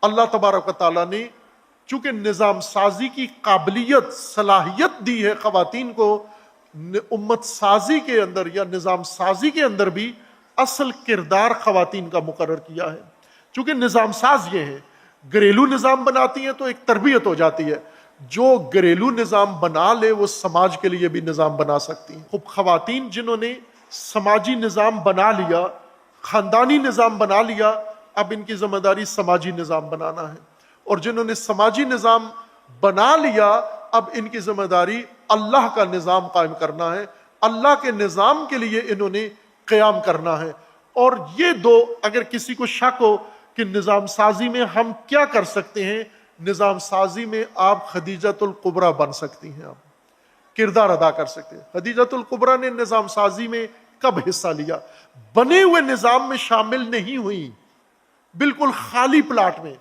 اللہ تبارک و تعالیٰ نے چونکہ نظام سازی کی قابلیت صلاحیت دی ہے خواتین کو، امت سازی کے اندر یا نظام سازی کے اندر بھی اصل کردار خواتین کا مقرر کیا ہے۔ چونکہ نظام ساز یہ ہے، گھریلو نظام بناتی ہیں تو ایک تربیت ہو جاتی ہے، جو گھریلو نظام بنا لے وہ سماج کے لیے بھی نظام بنا سکتی ہیں۔ خب خواتین جنہوں نے سماجی نظام بنا لیا، خاندانی نظام بنا لیا، اب ان کی ذمہ داری سماجی نظام بنانا ہے، اور جنہوں نے سماجی نظام بنا لیا اب ان کی ذمہ داری اللہ کا نظام قائم کرنا ہے، اللہ کے نظام کے لیے انہوں نے قیام کرنا ہے۔ اور یہ دو، اگر کسی کو شک ہو کہ نظام سازی میں ہم کیا کر سکتے ہیں، نظام سازی میں آپ خدیجۃ الکبریٰ بن سکتی ہیں، آپ کردار ادا کر سکتے ہیں۔ خدیجۃ الکبریٰ نے نظام سازی میں کب حصہ لیا؟ بنے ہوئے نظام میں شامل نہیں ہوئی، بالکل خالی پلاٹ میں،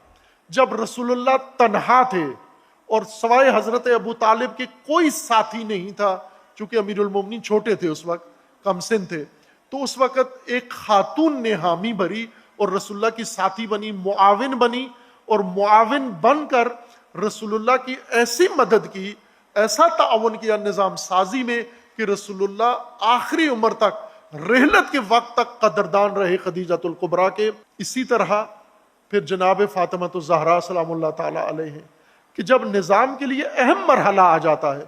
جب رسول اللہ تنہا تھے اور سوائے حضرت ابو طالب کے کوئی ساتھی نہیں تھا، چونکہ امیر المومنین چھوٹے تھے، اس وقت کم سن تھے، تو اس وقت ایک خاتون نے حامی بھری اور رسول اللہ کی ساتھی بنی، معاون بنی، اور معاون بن کر رسول اللہ کی ایسی مدد کی، ایسا تعاون کیا نظام سازی میں کہ رسول اللہ آخری عمر تک، رحلت کے وقت تک قدردان رہے خدیجۃ الکبریٰ کے۔ اسی طرح پھر جناب فاطمہ الزہرا سلام اللہ تعالی علیہ، کہ جب نظام کے لیے اہم مرحلہ آ جاتا ہے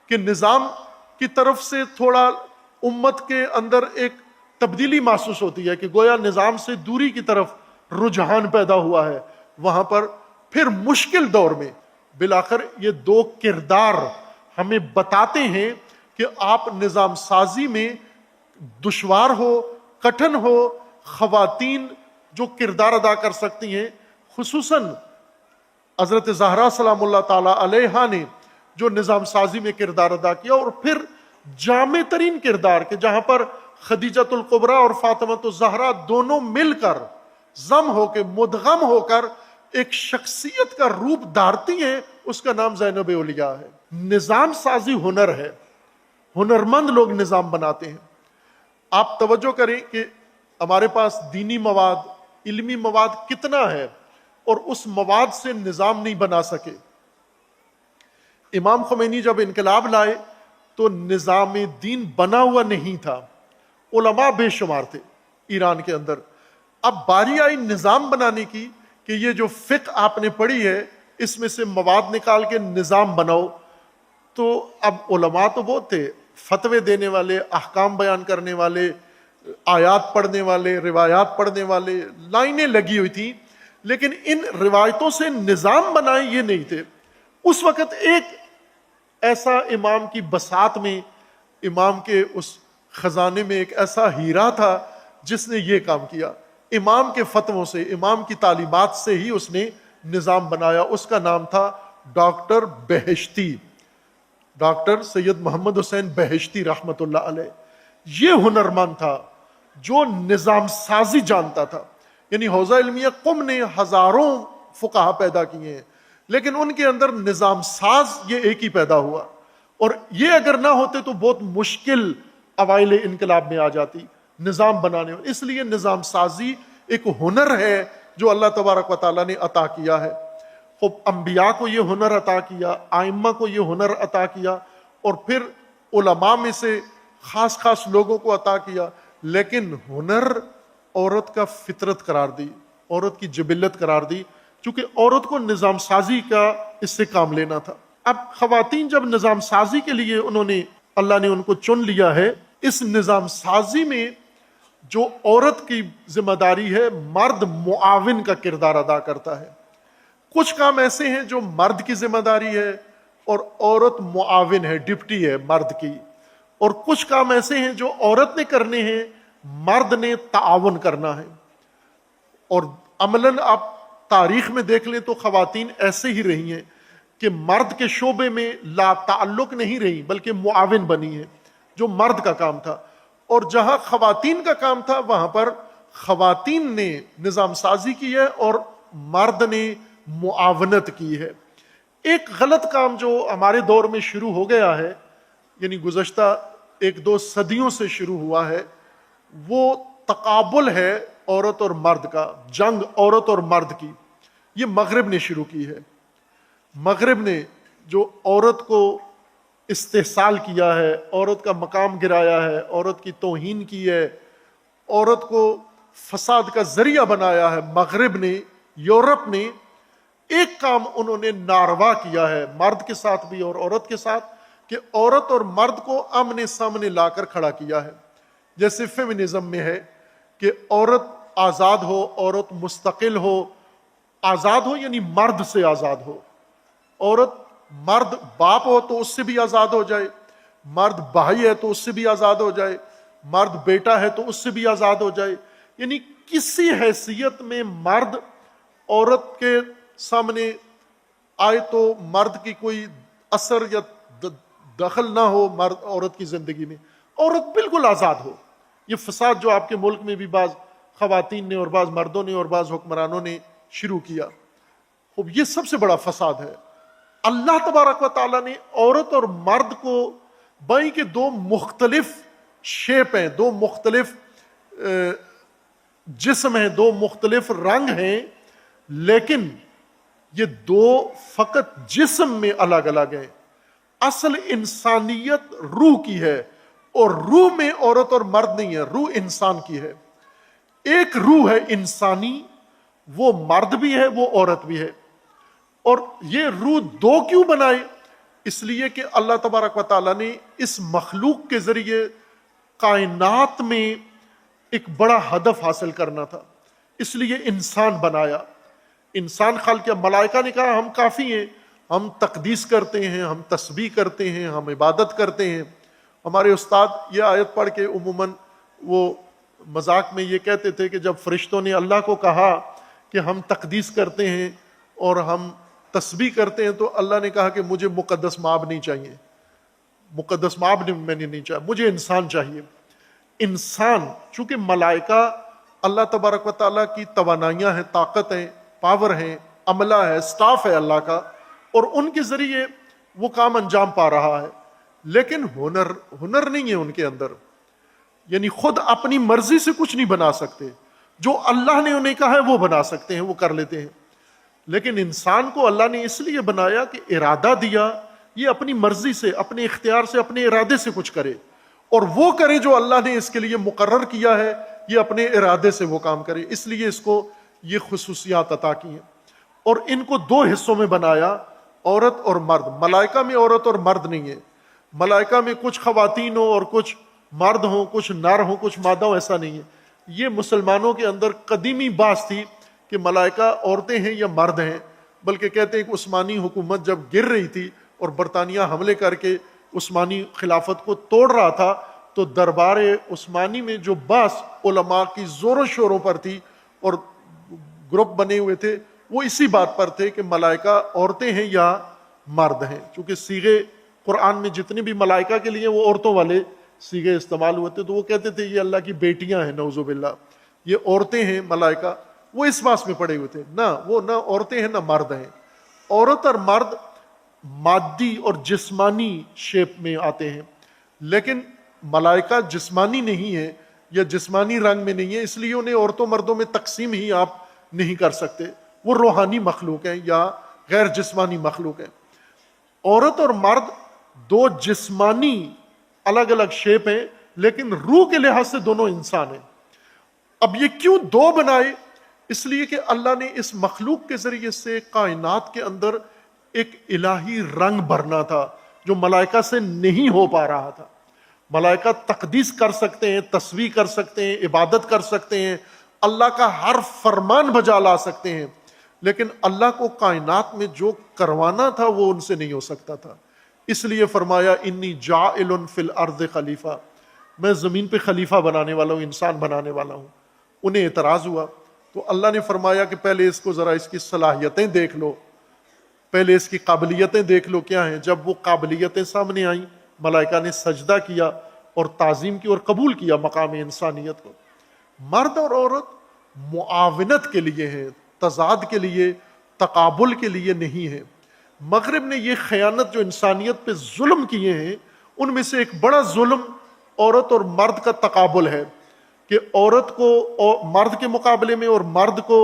کہ نظام کی طرف سے تھوڑا امت کے اندر ایک تبدیلی محسوس ہوتی ہے کہ گویا نظام سے دوری کی طرف رجحان پیدا ہوا ہے، وہاں پر پھر مشکل دور میں بالآخر یہ دو کردار ہمیں بتاتے ہیں کہ آپ نظام سازی میں دشوار ہو، کٹھن ہو، خواتین جو کردار ادا کر سکتی ہیں، خصوصاً حضرت زہرا سلام اللہ تعالی علیہا نے جو نظام سازی میں کردار ادا کیا، اور پھر جامع ترین کردار کہ جہاں پر خدیجۃ الکبریٰ اور فاطمہ الزہرا دونوں مل کر ضم ہو کے، مدغم ہو کر ایک شخصیت کا روپ دھارتی ہیں، اس کا نام زینب اولیاء ہے۔ نظام سازی ہنر ہے، ہنرمند لوگ نظام بناتے ہیں۔ آپ توجہ کریں کہ ہمارے پاس دینی مواد، علمی مواد کتنا ہے، اور اس مواد سے نظام نہیں بنا سکے۔ امام خمینی جب انقلاب لائے تو نظام دین بنا ہوا نہیں تھا، علماء بے شمار تھے ایران کے اندر۔ اب باری آئی نظام بنانے کی کہ یہ جو فقہ آپ نے پڑھی ہے اس میں سے مواد نکال کے نظام بناؤ، تو اب علماء تو بہت تھے، فتوے دینے والے، احکام بیان کرنے والے، آیات پڑھنے والے، روایات پڑھنے والے، لائنیں لگی ہوئی تھیں، لیکن ان روایتوں سے نظام بنائے یہ نہیں تھے۔ اس وقت ایک ایسا امام کی بساط میں، امام کے اس خزانے میں ایک ایسا ہیرا تھا جس نے یہ کام کیا، امام کے فتووں سے، امام کی تعلیمات سے ہی اس نے نظام بنایا۔ اس کا نام تھا ڈاکٹر بہشتی، ڈاکٹر سید محمد حسین بہشتی رحمت اللہ علیہ۔ یہ ہنرمند تھا جو نظام سازی جانتا تھا، یعنی حوزہ علمیہ قم نے ہزاروں فقہا پیدا کیے ہیں، لیکن ان کے اندر نظام ساز یہ ایک ہی پیدا ہوا، اور یہ اگر نہ ہوتے تو بہت مشکل اوائل انقلاب میں آ جاتی نظام بنانے میں۔ اس لیے نظام سازی ایک ہنر ہے جو اللہ تبارک و تعالیٰ نے عطا کیا ہے۔ خب انبیاء کو یہ ہنر عطا کیا، ائمہ کو یہ ہنر عطا کیا، اور پھر علماء میں سے خاص خاص لوگوں کو عطا کیا، لیکن ہنر عورت کا فطرت قرار دی، عورت کی جبلت قرار دی، چونکہ عورت کو نظام سازی کا اس سے کام لینا تھا۔ اب خواتین جب نظام سازی کے لیے اللہ نے ان کو چن لیا ہے، اس نظام سازی میں جو عورت کی ذمہ داری ہے، مرد معاون کا کردار ادا کرتا ہے۔ کچھ کام ایسے ہیں جو مرد کی ذمہ داری ہے اور عورت معاون ہے، ڈپٹی ہے مرد کی، اور کچھ کام ایسے ہیں جو عورت نے کرنے ہیں، مرد نے تعاون کرنا ہے۔ اور عملاً آپ تاریخ میں دیکھ لیں تو خواتین ایسے ہی رہی ہیں کہ مرد کے شعبے میں لا تعلق نہیں رہی بلکہ معاون بنی ہے، جو مرد کا کام تھا، اور جہاں خواتین کا کام تھا وہاں پر خواتین نے نظام سازی کی ہے اور مرد نے معاونت کی ہے۔ ایک غلط کام جو ہمارے دور میں شروع ہو گیا ہے، یعنی گزشتہ 1-2 صدیوں سے شروع ہوا ہے، وہ تقابل ہے عورت اور مرد کا، جنگ عورت اور مرد کی۔ یہ مغرب نے شروع کی ہے. مغرب نے جو عورت کو استحصال کیا ہے، عورت کا مقام گرایا ہے، عورت کی توہین کی ہے، عورت کو فساد کا ذریعہ بنایا ہے، مغرب نے، یورپ نے ایک کام انہوں نے ناروا کیا ہے، مرد کے ساتھ بھی اور عورت کے ساتھ، کہ عورت اور مرد کو آمنے سامنے لا کر کھڑا کیا ہے. جیسے فیمنزم میں ہے کہ عورت آزاد ہو، عورت مستقل ہو، آزاد ہو یعنی مرد سے آزاد ہو. عورت، مرد باپ ہو تو اس سے بھی آزاد ہو جائے، مرد بھائی ہے تو اس سے بھی آزاد ہو جائے، مرد بیٹا ہے تو اس سے بھی آزاد ہو جائے. یعنی کسی حیثیت میں مرد عورت کے سامنے آئے تو مرد کی کوئی اثر یا دخل نہ ہو مرد عورت کی زندگی میں، عورت بالکل آزاد ہو. یہ فساد جو آپ کے ملک میں بھی بعض خواتین نے اور بعض مردوں نے اور بعض حکمرانوں نے شروع کیا، یہ سب سے بڑا فساد ہے. اللہ تبارک و تعالیٰ نے عورت اور مرد کو بھائی کے دو مختلف شیپ ہیں، دو مختلف جسم ہیں، دو مختلف رنگ ہیں، لیکن یہ دو فقط جسم میں الگ الگ ہیں. اصل انسانیت روح کی ہے، اور روح میں عورت اور مرد نہیں ہے، روح انسان کی ہے. ایک روح ہے انسانی، وہ مرد بھی ہے وہ عورت بھی ہے. اور یہ روح دو کیوں بنائے؟ اس لیے کہ اللہ تبارک و تعالیٰ نے اس مخلوق کے ذریعے کائنات میں ایک بڑا ہدف حاصل کرنا تھا، اس لیے انسان بنایا. انسان خلق کیا، ملائکہ نے کہا ہم کافی ہیں، ہم تقدیس کرتے ہیں، ہم تسبیح کرتے ہیں، ہم عبادت کرتے ہیں. ہمارے استاد یہ آیت پڑھ کے عموماً وہ مذاق میں یہ کہتے تھے کہ جب فرشتوں نے اللہ کو کہا کہ ہم تقدیس کرتے ہیں اور ہم تسبیح کرتے ہیں، تو اللہ نے کہا کہ مجھے مقدس مآب نہیں چاہیے، مقدس مآب میں نہیں چاہیے، مجھے انسان چاہیے. انسان چونکہ ملائکہ اللہ تبارک و تعالیٰ کی توانائیاں ہیں، طاقت ہیں، پاور ہیں، عملہ ہے، سٹاف ہے اللہ کا، اور ان کے ذریعے وہ کام انجام پا رہا ہے. لیکن ہنر نہیں ہے ان کے اندر، یعنی خود اپنی مرضی سے کچھ نہیں بنا سکتے، جو اللہ نے انہیں کہا ہے وہ بنا سکتے ہیں، وہ کر لیتے ہیں. لیکن انسان کو اللہ نے اس لیے بنایا کہ ارادہ دیا، یہ اپنی مرضی سے، اپنے اختیار سے، اپنے ارادے سے کچھ کرے، اور وہ کرے جو اللہ نے اس کے لیے مقرر کیا ہے، یہ اپنے ارادے سے وہ کام کرے. اس لیے اس کو یہ خصوصیات عطا کی ہیں. اور ان کو دو حصوں میں بنایا، عورت اور مرد. ملائکہ میں عورت اور مرد نہیں ہے، ملائکہ میں کچھ خواتین ہوں اور کچھ مرد ہوں، کچھ نر ہوں کچھ مادہ ہوں، ایسا نہیں ہے. یہ مسلمانوں کے اندر قدیمی بحث تھی کہ ملائکہ عورتیں ہیں یا مرد ہیں. بلکہ کہتے ہیں کہ عثمانی حکومت جب گر رہی تھی اور برطانیہ حملے کر کے عثمانی خلافت کو توڑ رہا تھا، تو دربار عثمانی میں جو بحث علماء کی زور و شوروں پر تھی اور گروپ بنے ہوئے تھے، وہ اسی بات پر تھے کہ ملائکہ عورتیں ہیں یا مرد ہیں. چونکہ صیغے قرآن میں جتنے بھی ملائکہ کے لیے وہ عورتوں والے صیغے استعمال ہوئے تھے، تو وہ کہتے تھے یہ اللہ کی بیٹیاں ہیں، نعوذ باللہ، یہ عورتیں ہیں ملائکہ. وہ اس بات میں پڑے ہوئے تھے، وہ نہ عورتیں ہیں نہ مرد ہیں. عورت اور مرد مادی اور جسمانی شیپ میں آتے ہیں، لیکن ملائکہ جسمانی نہیں ہے یا جسمانی رنگ میں نہیں ہے، اس لیے انہیں عورتوں مردوں میں تقسیم ہی آپ نہیں کر سکتے. وہ روحانی مخلوق ہیں یا غیر جسمانی مخلوق ہیں. عورت اور مرد دو جسمانی الگ الگ شیپ ہیں، لیکن روح کے لحاظ سے دونوں انسان ہیں. اب یہ کیوں دو بنائے؟ اس لیے کہ اللہ نے اس مخلوق کے ذریعے سے کائنات کے اندر ایک الہی رنگ بھرنا تھا جو ملائکہ سے نہیں ہو پا رہا تھا. ملائکہ تقدیس کر سکتے ہیں، تسبیح کر سکتے ہیں، عبادت کر سکتے ہیں، اللہ کا ہر فرمان بجا لا سکتے ہیں، لیکن اللہ کو کائنات میں جو کروانا تھا وہ ان سے نہیں ہو سکتا تھا. اس لیے فرمایا انی جاعل فی الارض خلیفہ، میں زمین پہ خلیفہ بنانے والا ہوں، انسان بنانے والا ہوں. انہیں اعتراض ہوا تو اللہ نے فرمایا کہ پہلے اس کو ذرا اس کی صلاحیتیں دیکھ لو، پہلے اس کی قابلیتیں دیکھ لو کیا ہیں. جب وہ قابلیتیں سامنے آئیں، ملائکہ نے سجدہ کیا اور تعظیم کی اور قبول کیا مقام انسانیت کو. مرد اور عورت معاونت کے لیے ہیں، تضاد کے لیے، تقابل کے لیے نہیں ہے. مغرب نے یہ خیانت جو انسانیت پہ ظلم کیے ہیں، ان میں سے ایک بڑا ظلم عورت اور مرد کا تقابل ہے، کہ عورت کو مرد کے مقابلے میں اور مرد کو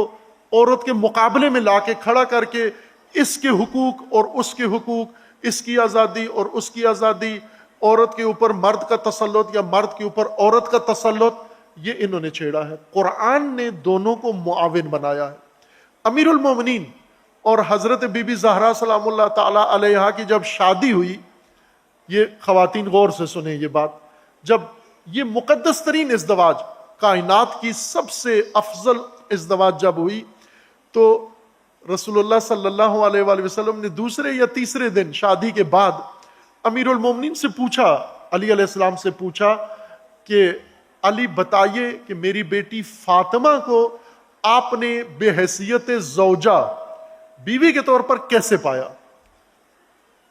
عورت کے مقابلے میں لا کے کھڑا کر کے اس کے حقوق اور اس کے حقوق، اس کی آزادی اور اس کی آزادی، عورت کے اوپر مرد کا تسلط یا مرد کے اوپر عورت کا تسلط، یہ انہوں نے چھیڑا ہے۔ قرآن نے دونوں کو معاون بنایا ہے۔ امیر المومنین اور حضرت بی بی زہرا سلام اللہ تعالی علیہا کی جب شادی ہوئی، یہ خواتین غور سے سنیں یہ بات، جب یہ مقدس ترین ازدواج، کائنات کی سب سے افضل ازدواج جب ہوئی، تو رسول اللہ صلی اللہ علیہ وآلہ وسلم نے دوسرے یا تیسرے دن شادی کے بعد امیر المومنین سے پوچھا، علی علیہ السلام سے پوچھا کہ علی بتائیے کہ میری بیٹی فاطمہ کو آپ نے بے حیثیت زوجہ، بیوی کے طور پر کیسے پایا؟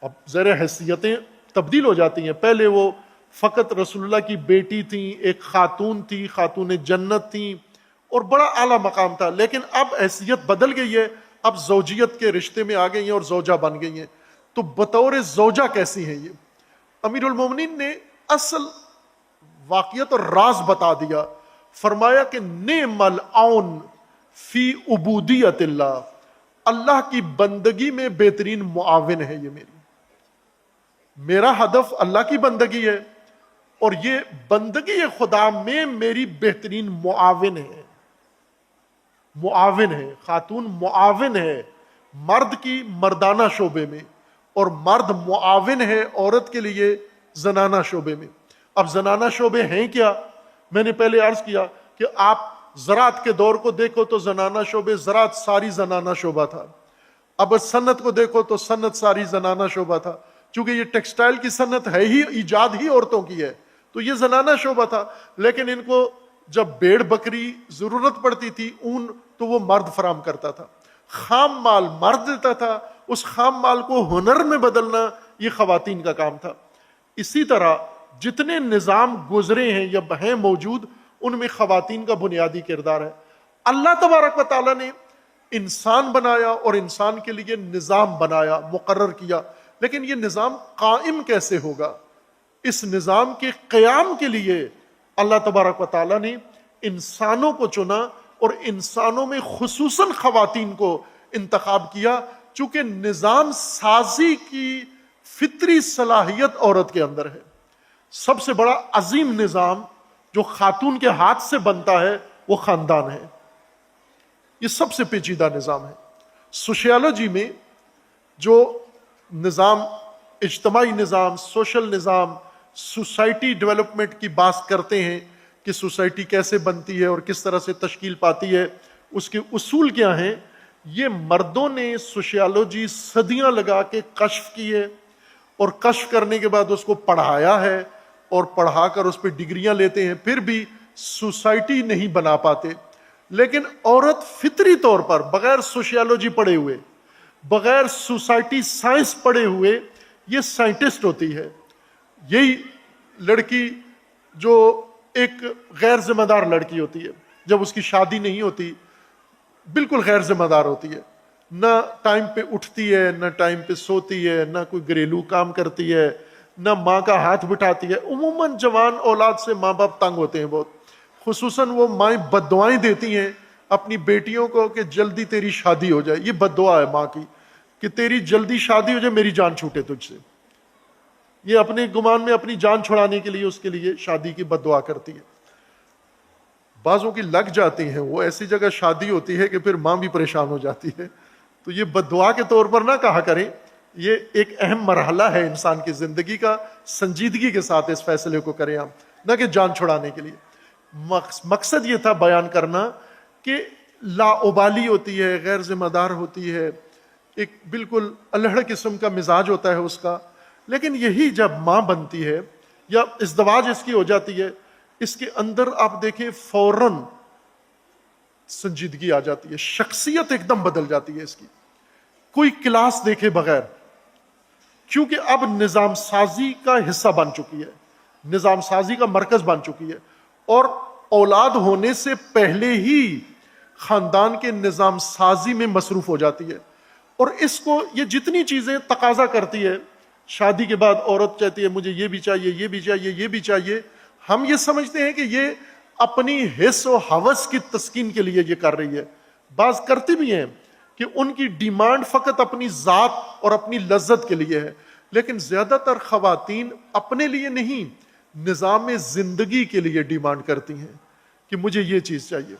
اب ذرا حیثیتیں تبدیل ہو جاتی ہیں، پہلے وہ فقط رسول اللہ کی بیٹی تھیں، ایک خاتون تھی، خاتون جنت تھیں اور بڑا اعلیٰ مقام تھا، لیکن اب حیثیت بدل گئی ہے، اب زوجیت کے رشتے میں آ گئی ہیں اور زوجہ بن گئی ہیں، تو بطور زوجہ کیسی ہیں یہ؟ امیر المومنین نے اصل واقعیت اور راز بتا دیا، فرمایا کہ نعم العون فی عبودیت اللہ، اللہ کی بندگی میں بہترین معاون ہے یہ میرا ہدف اللہ کی بندگی ہے، اور یہ بندگی خدا میں میری بہترین معاون ہے، معاون ہے، خاتون معاون ہے مرد کی مردانہ شعبے میں، اور مرد معاون ہے عورت کے لیے زنانہ شعبے میں۔ اب زنانہ شعبے ہیں کیا؟ میں نے پہلے عرض کیا کہ آپ زراعت کے دور کو دیکھو تو زنانہ شعبے، زراعت ساری زنانہ شعبہ تھا۔ اب صنعت کو دیکھو تو صنعت ساری زنانہ شعبہ تھا، چونکہ یہ ٹیکسٹائل کی صنعت ہے ہی، ایجاد ہی عورتوں کی ہے، تو یہ زنانہ شعبہ تھا۔ لیکن ان کو جب بھیڑ بکری ضرورت پڑتی تھی، اون، تو وہ مرد فراہم کرتا تھا، خام مال مرد دیتا تھا، اس خام مال کو ہنر میں بدلنا یہ خواتین کا کام تھا۔ اسی طرح جتنے نظام گزرے ہیں یا ہیں موجود، ان میں خواتین کا بنیادی کردار ہے۔ اللہ تبارک و تعالیٰ نے انسان بنایا اور انسان کے لیے نظام بنایا، مقرر کیا، لیکن یہ نظام قائم کیسے ہوگا؟ اس نظام کے قیام کے لیے اللہ تبارک و تعالیٰ نے انسانوں کو چنا، اور انسانوں میں خصوصاً خواتین کو انتخاب کیا، چونکہ نظام سازی کی فطری صلاحیت عورت کے اندر ہے۔ سب سے بڑا عظیم نظام جو خاتون کے ہاتھ سے بنتا ہے وہ خاندان ہے، یہ سب سے پیچیدہ نظام ہے۔ سوشیالوجی میں جو نظام، اجتماعی نظام، سوشل نظام، سوسائٹی ڈیولپمنٹ کی بات کرتے ہیں کہ سوسائٹی کیسے بنتی ہے اور کس طرح سے تشکیل پاتی ہے، اس کے اصول کیا ہیں، یہ مردوں نے سوشیالوجی صدیاں لگا کے کشف کی ہے، اور کشف کرنے کے بعد اس کو پڑھایا ہے، اور پڑھا کر اس پہ ڈگریاں لیتے ہیں، پھر بھی سوسائٹی نہیں بنا پاتے۔ لیکن عورت فطری طور پر بغیر سوشیالوجی پڑھے ہوئے، بغیر سوسائٹی سائنس پڑھے ہوئے یہ سائنٹسٹ ہوتی ہے۔ یہی لڑکی جو ایک غیر ذمہ دار لڑکی ہوتی ہے، جب اس کی شادی نہیں ہوتی بالکل غیر ذمہ دار ہوتی ہے، نہ ٹائم پہ اٹھتی ہے، نہ ٹائم پہ سوتی ہے، نہ کوئی گھریلو کام کرتی ہے، نہ ماں کا ہاتھ بٹھاتی ہے۔ عموماً جوان اولاد سے ماں باپ تنگ ہوتے ہیں بہت، خصوصاً وہ مائیں بد دعائیں دیتی ہیں اپنی بیٹیوں کو کہ جلدی تیری شادی ہو جائے۔ یہ بد دعا ہے ماں کی کہ تیری جلدی شادی ہو جائے، میری جان چھوٹے تجھ سے۔ یہ اپنے گمان میں اپنی جان چھڑانے کے لیے اس کے لیے شادی کی بد دعا کرتی ہے۔ بعضوں کی لگ جاتی ہیں، وہ ایسی جگہ شادی ہوتی ہے کہ پھر ماں بھی پریشان ہو جاتی ہے، تو یہ بد دعا کے طور پر نہ کہا کریں، یہ ایک اہم مرحلہ ہے انسان کی زندگی کا، سنجیدگی کے ساتھ اس فیصلے کو کریں آپ، نہ کہ جان چھڑانے کے لیے۔ مقصد یہ تھا بیان کرنا کہ لاابالی ہوتی ہے، غیر ذمہ دار ہوتی ہے، ایک بالکل الہڑ قسم کا مزاج ہوتا ہے اس کا، لیکن یہی جب ماں بنتی ہے یا ازدواج اس کی ہو جاتی ہے، اس کے اندر آپ دیکھیں فوراً سنجیدگی آ جاتی ہے، شخصیت ایک دم بدل جاتی ہے اس کی، کوئی کلاس دیکھے بغیر، کیونکہ اب نظام سازی کا حصہ بن چکی ہے، نظام سازی کا مرکز بن چکی ہے، اور اولاد ہونے سے پہلے ہی خاندان کے نظام سازی میں مصروف ہو جاتی ہے۔ اور اس کو یہ جتنی چیزیں تقاضا کرتی ہے، شادی کے بعد عورت چاہتی ہے مجھے یہ بھی چاہیے، یہ بھی چاہیے، یہ بھی چاہیے، ہم یہ سمجھتے ہیں کہ یہ اپنی حس و ہوس کی تسکین کے لیے یہ کر رہی ہے۔ بعض کرتی بھی ہیں کہ ان کی ڈیمانڈ فقط اپنی ذات اور اپنی لذت کے لیے ہے، لیکن زیادہ تر خواتین اپنے لیے نہیں، نظام زندگی کے لیے ڈیمانڈ کرتی ہیں کہ مجھے یہ چیز چاہیے.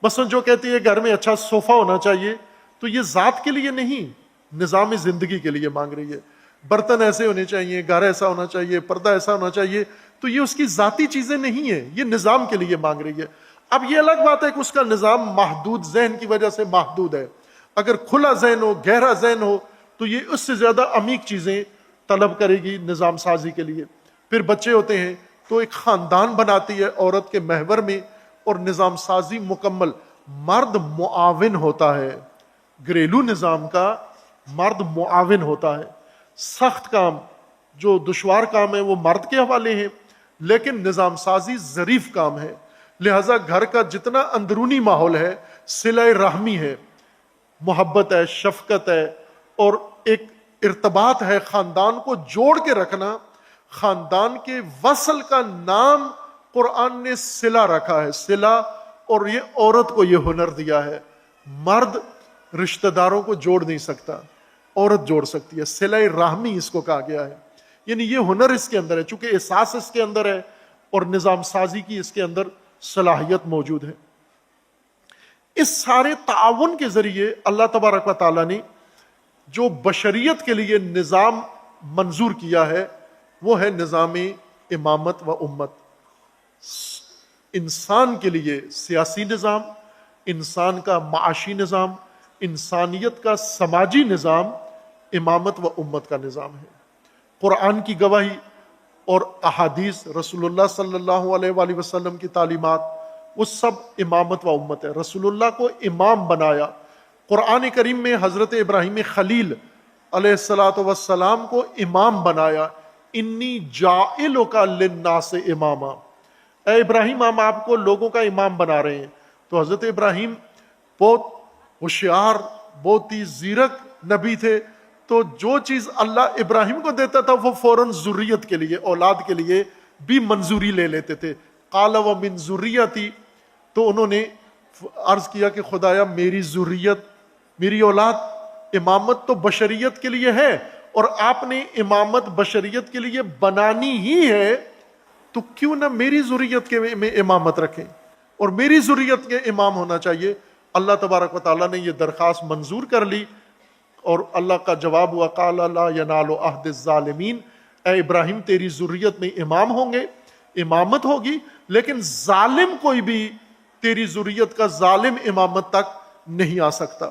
مثلا جو کہتی ہے گھر میں اچھا صوفہ ہونا چاہیے، تو یہ ذات کے لیے نہیں، نظام زندگی کے لیے مانگ رہی ہے. برتن ایسے ہونے چاہیے، گھر ایسا ہونا چاہیے، پردہ ایسا ہونا چاہیے، تو یہ اس کی ذاتی چیزیں نہیں ہیں، یہ نظام کے لیے مانگ رہی ہے. اب یہ الگ بات ہے کہ اس کا نظام محدود ذہن کی وجہ سے محدود ہے. اگر کھلا ذہن ہو، گہرا ذہن ہو، تو یہ اس سے زیادہ عمیق چیزیں طلب کرے گی نظام سازی کے لیے. پھر بچے ہوتے ہیں تو ایک خاندان بناتی ہے عورت کے محور میں، اور نظام سازی مکمل. مرد معاون ہوتا ہے، گھریلو نظام کا مرد معاون ہوتا ہے. سخت کام، جو دشوار کام ہے وہ مرد کے حوالے ہیں، لیکن نظام سازی ظریف کام ہے. لہذا گھر کا جتنا اندرونی ماحول ہے، صلہ رحمی ہے، محبت ہے، شفقت ہے، اور ایک ارتباط ہے، خاندان کو جوڑ کے رکھنا. خاندان کے وصل کا نام قرآن نے صلہ رکھا ہے، صلہ، اور یہ عورت کو یہ ہنر دیا ہے. مرد رشتہ داروں کو جوڑ نہیں سکتا، عورت جوڑ سکتی ہے. صلہ رحمی اس کو کہا گیا ہے، یعنی یہ ہنر اس کے اندر ہے، چونکہ احساس اس کے اندر ہے اور نظام سازی کی اس کے اندر صلاحیت موجود ہے. اس سارے تعاون کے ذریعے اللہ تبارک و تعالیٰ نے جو بشریت کے لیے نظام منظور کیا ہے وہ ہے نظام امامت و امت. انسان کے لیے سیاسی نظام، انسان کا معاشی نظام، انسانیت کا سماجی نظام امامت و امت کا نظام ہے. قرآن کی گواہی اور احادیث، رسول اللہ صلی اللہ علیہ وآلہ وسلم کی تعلیمات، وہ سب امامت و امت ہے. رسول اللہ کو امام بنایا. قرآن کریم میں حضرت ابراہیم خلیل علیہ الصلاۃ والسلام کو امام بنایا. انی جاعلک للناس اماما، اے ابراہیم ہم آپ کو لوگوں کا امام بنا رہے ہیں. تو حضرت ابراہیم بہت ہوشیار، بہت ہی زیرک نبی تھے، تو جو چیز اللہ ابراہیم کو دیتا تھا وہ فوراً ذریت کے لیے، اولاد کے لیے بھی منظوری لے لیتے تھے. قال ومن ذریتی، تو انہوں نے عرض کیا کہ خدایا میری ذریت، میری اولاد. امامت تو بشریت کے لیے ہے، اور آپ نے امامت بشریت کے لیے بنانی ہی ہے، تو کیوں نہ میری ذریت کے میں امامت رکھیں، اور میری ذریت کے امام ہونا چاہیے. اللہ تبارک و تعالیٰ نے یہ درخواست منظور کر لی، اور اللہ کا جواب ہوا قال لا ینال عہد الظالمین، اے ابراہیم تیری ذریت میں امام ہوں گے، امامت ہوگی، لیکن ظالم کوئی بھی تیری ذریت کا ظالم امامت تک نہیں آ سکتا.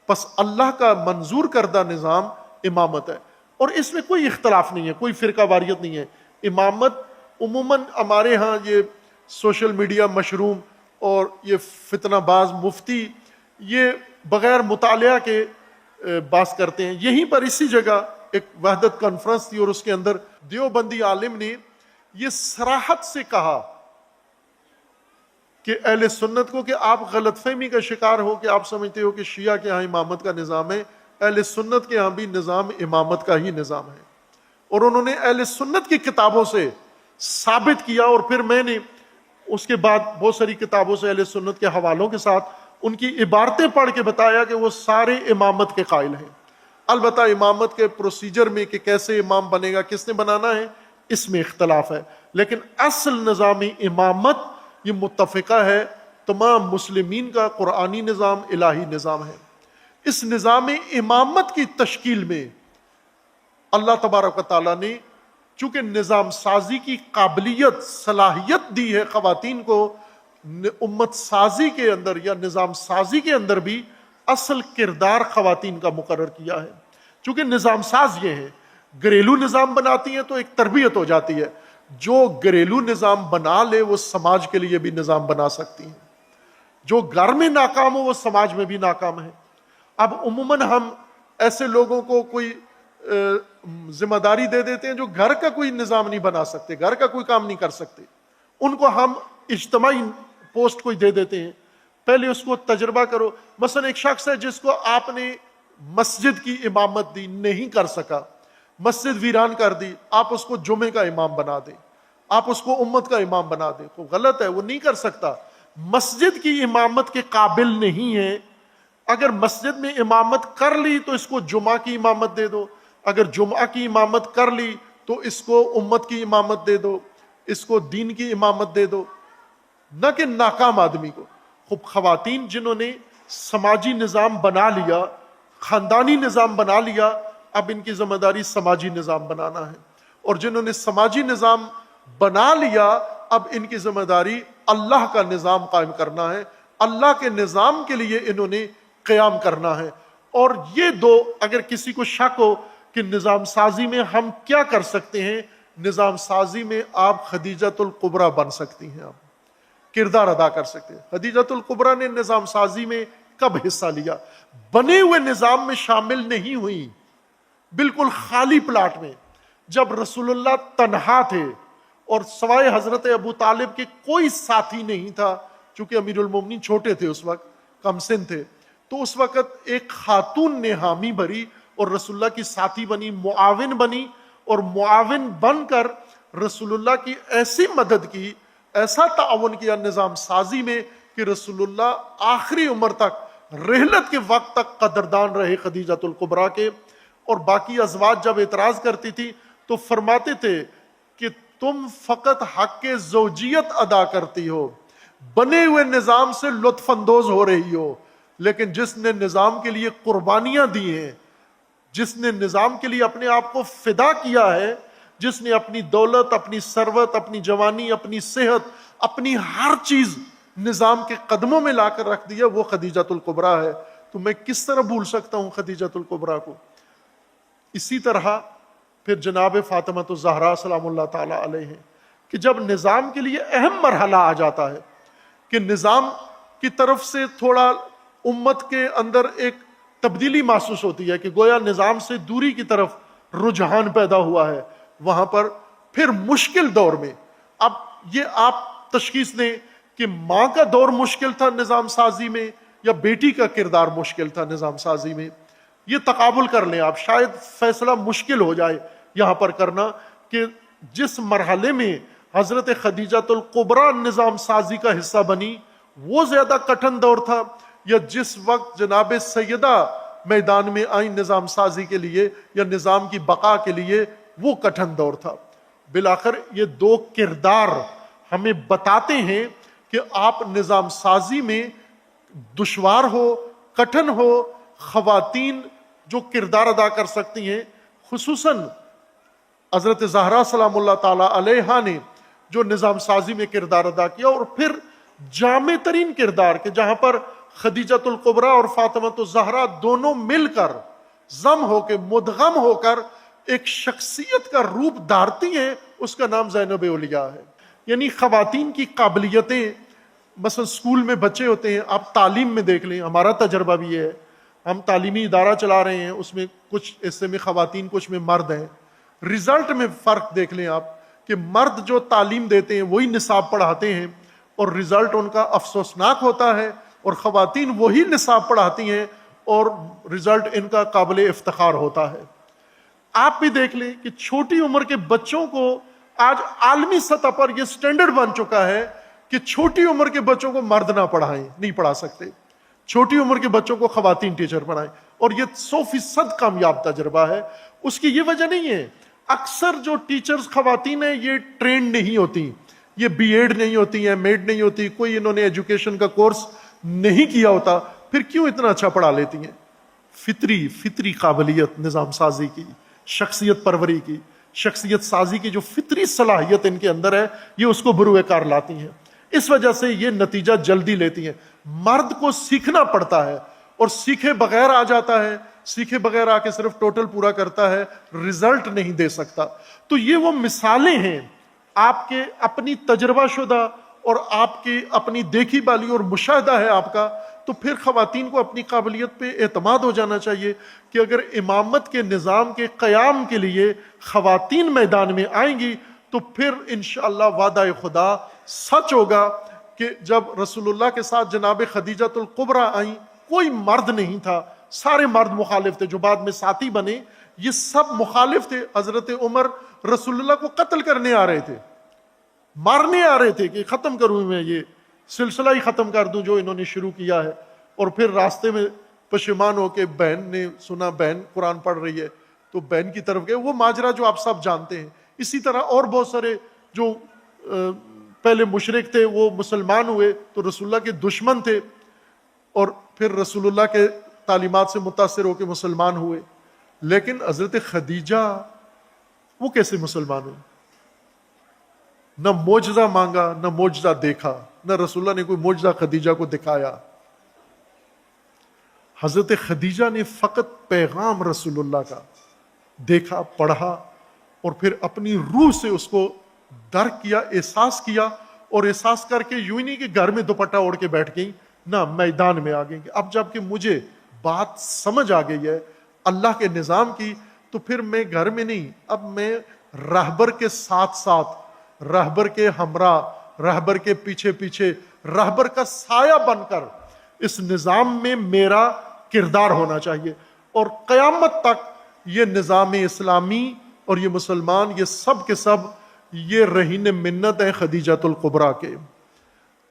پس اللہ کا منظور کردہ نظام امامت ہے، اور اس میں کوئی اختلاف نہیں ہے، کوئی فرقہ واریت نہیں ہے. امامت عموماً ہمارے ہاں یہ سوشل میڈیا مشروم اور یہ فتنہ باز مفتی یہ بغیر مطالعہ کے بات کرتے ہیں. یہیں پر اسی جگہ ایک وحدت کانفرنس تھی، اور اس کے اندر دیوبندی عالم نے یہ صراحت سے کہا کہ اہل سنت کو کہ آپ غلط فہمی کا شکار ہو کہ آپ سمجھتے ہو کہ شیعہ کے ہاں امامت کا نظام ہے، اہل سنت کے ہاں بھی نظام امامت کا ہی نظام ہے. اور انہوں نے اہل سنت کی کتابوں سے ثابت کیا، اور پھر میں نے اس کے بعد بہت ساری کتابوں سے اہل سنت کے حوالوں کے ساتھ ان کی عبارتیں پڑھ کے بتایا کہ وہ سارے امامت کے قائل ہیں. البتہ امامت کے پروسیجر میں کہ کیسے امام بنے گا، کس نے بنانا ہے، اس میں اختلاف ہے، لیکن اصل نظام امامت یہ متفقہ ہے تمام مسلمین کا. قرآنی نظام الہی نظام ہے. اس نظام امامت کی تشکیل میں اللہ تبارک و تعالیٰ نے چونکہ نظام سازی کی قابلیت، صلاحیت دی ہے خواتین کو، امت سازی کے اندر یا نظام سازی کے اندر بھی اصل کردار خواتین کا مقرر کیا ہے. چونکہ نظام ساز یہ ہے، گھریلو نظام بناتی ہیں تو ایک تربیت ہو جاتی ہے. جو گھریلو نظام بنا لے وہ سماج کے لیے بھی نظام بنا سکتی ہیں. جو گھر میں ناکام ہو وہ سماج میں بھی ناکام ہے. اب عموماً ہم ایسے لوگوں کو کوئی ذمہ داری دے دیتے ہیں جو گھر کا کوئی نظام نہیں بنا سکتے، گھر کا کوئی کام نہیں کر سکتے. ان کو ہم اجتماعی پوسٹ کوئی دے دیتے ہیں، پہلے اس کو تجربہ کرو. مثلا ایک شخص ہے جس کو آپ نے مسجد کی امامت دی، نہیں کر سکا، مسجد ویران کر دی، آپ اس کو جمعے کا امام بنا دیں، آپ اس کو امت کا امام بنا دیں، وہ غلط ہے، وہ نہیں کر سکتا. مسجد کی امامت کے قابل نہیں ہے اگر مسجد میں امامت کر لی تو اس کو جمعہ کی امامت دے دو، اگر جمعہ کی امامت کر لی تو اس کو امت کی امامت دے دو، اس کو دین کی امامت دے دو، نہ کہ ناکام آدمی کو۔ خوب خواتین جنہوں نے سماجی نظام بنا لیا، خاندانی نظام بنا لیا، اب ان کی ذمہ داری سماجی نظام بنانا ہے، اور جنہوں نے سماجی نظام بنا لیا اب ان کی ذمہ داری اللہ کا نظام قائم کرنا ہے، اللہ کے نظام کے لیے انہوں نے قیام کرنا ہے۔ اور یہ دو، اگر کسی کو شک ہو کہ نظام سازی میں ہم کیا کر سکتے ہیں، نظام سازی میں آپ خدیجۃ الکبریٰ بن سکتی ہیں، آپ کردار ادا کر سکتے ہیں۔ خدیجۃ الکبریٰ نے نظام سازی میں کب حصہ لیا؟ بنے ہوئے نظام میں شامل نہیں ہوئی، بالکل خالی پلاٹ میں، جب رسول اللہ تنہا تھے اور سوائے حضرت ابو طالب کے کوئی ساتھی نہیں تھا، چونکہ امیر المومنین چھوٹے تھے اس وقت، کم سن تھے، تو اس وقت ایک خاتون نے حامی بھری اور رسول اللہ کی ساتھی بنی، معاون بنی، اور معاون بن کر رسول اللہ کی ایسی مدد کی، ایسا تعاون کیا نظام سازی میں کہ رسول اللہ آخری عمر تک، رحلت کے وقت تک قدردان رہے خدیجۃ الکبریٰ کے۔ اور باقی ازواج جب اعتراض کرتی تھی تو فرماتے تھے کہ تم فقط حق زوجیت ادا کرتی ہو، بنے ہوئے نظام سے لطف اندوز ہو رہی ہو، لیکن جس نے نظام کے لیے قربانیاں دی ہیں، جس نے نظام کے لیے اپنے آپ کو فدا کیا ہے، جس نے اپنی دولت، اپنی ثروت، اپنی جوانی، اپنی صحت، اپنی ہر چیز نظام کے قدموں میں لا کر رکھ دیا، وہ خدیجۃ الکبریٰ ہے۔ تو میں کس طرح بھول سکتا ہوں خدیجۃ الکبریٰ کو؟ اسی طرح پھر جناب فاطمہ الزہرا سلام اللہ تعالی علیہ، کہ جب نظام کے لیے اہم مرحلہ آ جاتا ہے کہ نظام کی طرف سے تھوڑا امت کے اندر ایک تبدیلی محسوس ہوتی ہے کہ گویا نظام سے دوری کی طرف رجحان پیدا ہوا ہے، وہاں پر پھر مشکل دور میں اب یہ آپ تشخیص دیں کہ ماں کا دور مشکل تھا نظام سازی میں یا بیٹی کا کردار مشکل تھا نظام سازی میں، یہ تقابل کر لیں آپ، شاید فیصلہ مشکل ہو جائے یہاں پر کرنا کہ جس مرحلے میں حضرت خدیجۃ الکبریٰ نظام سازی کا حصہ بنی وہ زیادہ کٹھن دور تھا، یا جس وقت جناب سیدہ میدان میں آئیں نظام سازی کے لیے یا نظام کی بقا کے لیے وہ کٹھن دور تھا۔ بالآخر یہ دو کردار ہمیں بتاتے ہیں کہ آپ نظام سازی میں دشوار ہو، کٹھن ہو، خواتین جو کردار ادا کر سکتی ہیں، خصوصاً حضرت زہرا سلام اللہ تعالی علیہا نے جو نظام سازی میں کردار ادا کیا، اور پھر جامع ترین کردار کہ جہاں پر خدیجۃ الکبریٰ اور فاطمہ الزہرا دونوں مل کر ضم ہو کے مدغم ہو کر ایک شخصیت کا روپ دھارتی ہیں، اس کا نام زینب اولیاء ہے۔ یعنی خواتین کی قابلیتیں، مثلا اسکول میں بچے ہوتے ہیں، آپ تعلیم میں دیکھ لیں، ہمارا تجربہ بھی یہ ہے، ہم تعلیمی ادارہ چلا رہے ہیں، اس میں کچھ حصے میں خواتین کچھ میں مرد ہیں، رزلٹ میں فرق دیکھ لیں آپ کہ مرد جو تعلیم دیتے ہیں وہی نصاب پڑھاتے ہیں اور رزلٹ ان کا افسوسناک ہوتا ہے، اور خواتین وہی نصاب پڑھاتی ہیں اور رزلٹ ان کا قابل افتخار ہوتا ہے۔ آپ بھی دیکھ لیں کہ چھوٹی عمر کے بچوں کو آج عالمی سطح پر یہ سٹینڈرڈ بن چکا ہے کہ چھوٹی عمر کے بچوں کو مرد نہ پڑھائیں، نہیں پڑھا سکتے، چھوٹی عمر کے بچوں کو خواتین ٹیچر پڑھائیں، اور یہ 100% کامیاب تجربہ ہے۔ اس کی یہ وجہ نہیں ہے، اکثر جو ٹیچرز خواتین ہیں یہ ٹرینڈ نہیں ہوتی، یہ بی ایڈ نہیں ہوتی ہیں، میڈ نہیں ہوتی، کوئی انہوں نے ایجوکیشن کا کورس نہیں کیا ہوتا، پھر کیوں اتنا اچھا پڑھا لیتی ہیں؟ فطری قابلیت نظام سازی کی، شخصیت پروری کی، شخصیت سازی کی جو فطری صلاحیت ان کے اندر ہے، یہ اس کو بروئے کار لاتی ہیں، اس وجہ سے یہ نتیجہ جلدی لیتی ہیں۔ مرد کو سیکھنا پڑتا ہے اور سیکھے بغیر آ جاتا ہے، سیکھے بغیر آ کے صرف ٹوٹل پورا کرتا ہے، رزلٹ نہیں دے سکتا۔ تو یہ وہ مثالیں ہیں آپ کے اپنی تجربہ شدہ اور آپ کی اپنی دیکھی بالی اور مشاہدہ ہے آپ کا، تو پھر خواتین کو اپنی قابلیت پہ اعتماد ہو جانا چاہیے کہ اگر امامت کے نظام کے قیام کے لیے خواتین میدان میں آئیں گی تو پھر انشاءاللہ وعدہ خدا سچ ہوگا کہ جب رسول اللہ کے ساتھ جناب خدیجۃ الکبریٰ آئیں، کوئی مرد نہیں تھا، سارے مرد مخالف تھے، جو بعد میں ساتھی بنے یہ سب مخالف تھے۔ حضرت عمر رسول اللہ کو قتل کرنے آ رہے تھے، مارنے آ رہے تھے کہ ختم کروں میں، یہ سلسلہ ہی ختم کر دوں جو انہوں نے شروع کیا ہے، اور پھر راستے میں پشیمان ہو کے بہن نے سنا بہن قرآن پڑھ رہی ہے تو بہن کی طرف گئے، وہ ماجرا جو آپ سب جانتے ہیں. اسی طرح اور بہت سارے جو پہلے مشرک تھے وہ مسلمان ہوئے تو رسول اللہ کے دشمن تھے اور پھر رسول اللہ کے تعلیمات سے متاثر ہو کے مسلمان ہوئے. لیکن حضرت خدیجہ وہ کیسے مسلمان ہوئی؟ نہ معجزہ مانگا، نہ معجزہ دیکھا، نہ رسول اللہ نے کوئی معجزہ خدیجہ کو دکھایا. حضرت خدیجہ نے فقط پیغام رسول اللہ کا دیکھا، پڑھا اور پھر اپنی روح سے اس کو درک کیا، احساس کیا، اور احساس کر کے یوں ہی نہیں کہ گھر میں دوپٹہ اوڑھ کے بیٹھ گئی، نہ میدان میں آ گئی. اب جب کہ مجھے بات سمجھ آ گئی ہے اللہ کے نظام کی، تو پھر میں گھر میں نہیں، اب میں رہبر کے ساتھ ساتھ، رہبر کے ہمراہ، رہبر کے پیچھے پیچھے، رہبر کا سایہ بن کر اس نظام میں میرا کردار ہونا چاہیے. اور قیامت تک یہ نظام اسلامی اور یہ مسلمان، یہ سب کے سب یہ رہین منت ہیں خدیجۃ الکبریٰ کے.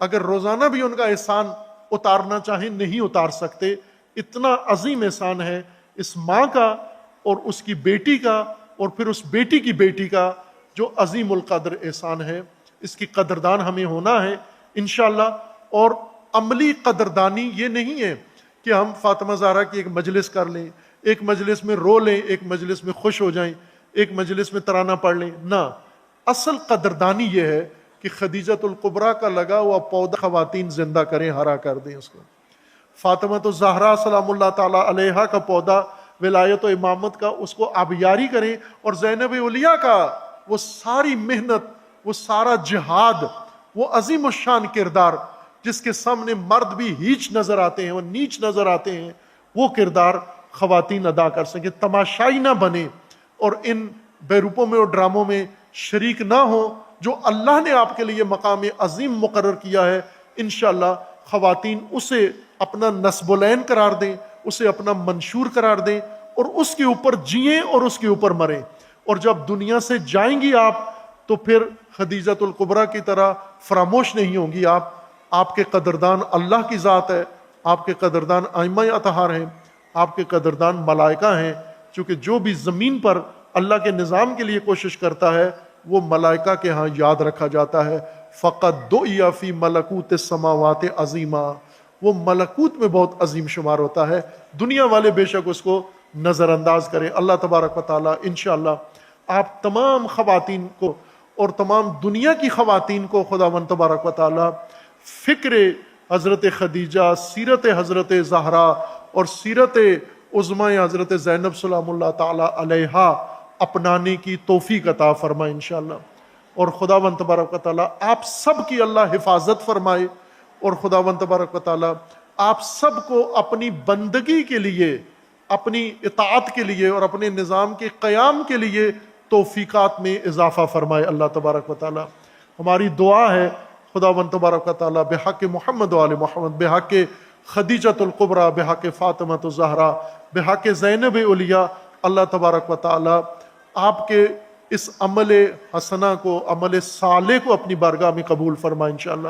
اگر روزانہ بھی ان کا احسان اتارنا چاہیں نہیں اتار سکتے. اتنا عظیم احسان ہے اس ماں کا اور اس کی بیٹی کا اور پھر اس بیٹی کی بیٹی کا، جو عظیم القدر احسان ہے. اس کی قدردان ہمیں ہونا ہے انشاءاللہ. اور عملی قدردانی یہ نہیں ہے کہ ہم فاطمہ زہرا کی ایک مجلس کر لیں، ایک مجلس میں رو لیں، ایک مجلس میں خوش ہو جائیں، ایک مجلس میں ترانہ پڑھ لیں. نہ، اصل قدردانی یہ ہے کہ خدیجۃ الکبریٰ کا لگا ہوا پودا خواتین زندہ کریں، ہرا کر دیں اس کو. فاطمہ تو زہرا سلام اللہ تعالی علیہا کا پودا ولایت و امامت کا، اس کو آبیاری کریں. اور زینب اولیاء کا وہ ساری محنت، وہ سارا جہاد، وہ عظیم الشان کردار جس کے سامنے مرد بھی ہیچ نظر آتے ہیں، وہ نیچ نظر آتے ہیں، وہ کردار خواتین ادا کر سکیں. تماشائی نہ بنے اور ان بیروپوں میں اور ڈراموں میں شریک نہ ہو جو اللہ نے آپ کے لیے مقام عظیم مقرر کیا ہے. انشاءاللہ خواتین اسے اپنا نصب العین قرار دیں، اسے اپنا منشور قرار دیں اور اس کے اوپر جئیں اور اس کے اوپر مریں. اور جب دنیا سے جائیں گی آپ تو پھر خدیجۃ الکبریٰ کی طرح فراموش نہیں ہوں گی. آپ کے قدردان اللہ کی ذات ہے، آپ کے قدردان ائمہ اطہار ہیں، آپ کے قدردان ملائکہ ہیں. چونکہ جو بھی زمین پر اللہ کے نظام کے لیے کوشش کرتا ہے وہ ملائکہ کے ہاں یاد رکھا جاتا ہے. فقط دعی فی ملکوت السماوات عظیما، وہ ملکوت میں بہت عظیم شمار ہوتا ہے. دنیا والے بے شک اس کو نظر انداز کریں. اللہ تبارک و تعالیٰ انشاءاللہ آپ تمام خواتین کو اور تمام دنیا کی خواتین کو خداوند تبارک و تعالیٰ فکر حضرت خدیجہ، سیرت حضرت زہرا اور سیرت عظمی حضرت زینب سلام اللہ تعالی علیہا اپنانے کی توفیق عطا فرمائے انشاءاللہ. اور خداوند تبارک و تعالیٰ آپ سب کی اللہ حفاظت فرمائے. اور خداوند تبارک و تعالیٰ آپ سب کو اپنی بندگی کے لیے، اپنی اطاعت کے لیے اور اپنے نظام کے قیام کے لیے توفیقات میں اضافہ فرمائے. اللہ تبارک و تعالیٰ ہماری دعا ہے خداوند تبارک و تعالیٰ بحق محمد و آل محمد، بحق خدیجۃ الکبریٰ، بحق فاطمہ الزہرا، بحق زینب اولیاء، اللہ تبارک و تعالیٰ آپ کے اس عمل حسنہ کو، عمل صالح کو اپنی بارگاہ میں قبول فرمائے انشاءاللہ.